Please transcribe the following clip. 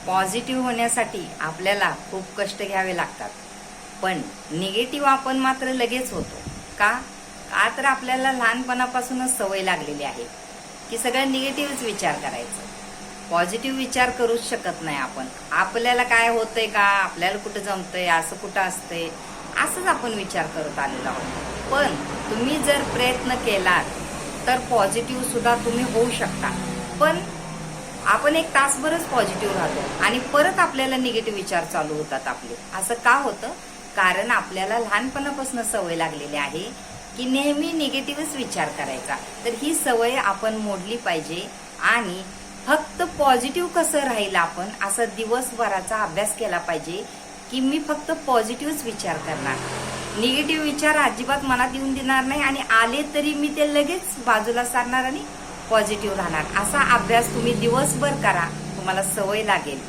Positive होण्यासाठी आपल्याला खूप कष्ट घ्यावे लागतात, पण निगेटिव्ह आपण मात्र लगेच होतो. का तर आपल्याला लहानपणापासूनच सवय लागलेली आहे की सगळं निगेटिव्हच विचार करायचं. पॉझिटिव्ह विचार करूच शकत नाही आपण. आपल्याला काय होतंय का, आपल्याला कुठं जमतंय, असं कुठं असतंय, असंच आपण विचार करत आलेलो आहोत. पण तुम्ही जर प्रयत्न केलात तर पॉझिटिव्ह सुद्धा तुम्ही होऊ शकता. पण आपण एक तासभरच पॉझिटिव्ह राहतो आणि परत आपल्याला निगेटिव्ह विचार चालू होतात आपले. असं का होतं? कारण आपल्याला लहानपणापासून सवय लागलेली आहे की नेहमी निगेटिव्हच विचार करायचा. तर ही सवय आपण मोडली पाहिजे आणि फक्त पॉझिटिव्ह कसं राहील आपण असा दिवसभराचा अभ्यास केला पाहिजे की मी फक्त पॉझिटिव्हच विचार करणार, निगेटिव्ह विचार अजिबात मनात येऊन देणार नाही आणि आले तरी मी ते लगेच बाजूला सारणार आणि पॉझिटिव्ह राहणार. असा अभ्यास तुम्ही दिवसभर करा, तुम्हाला सवय लागेल.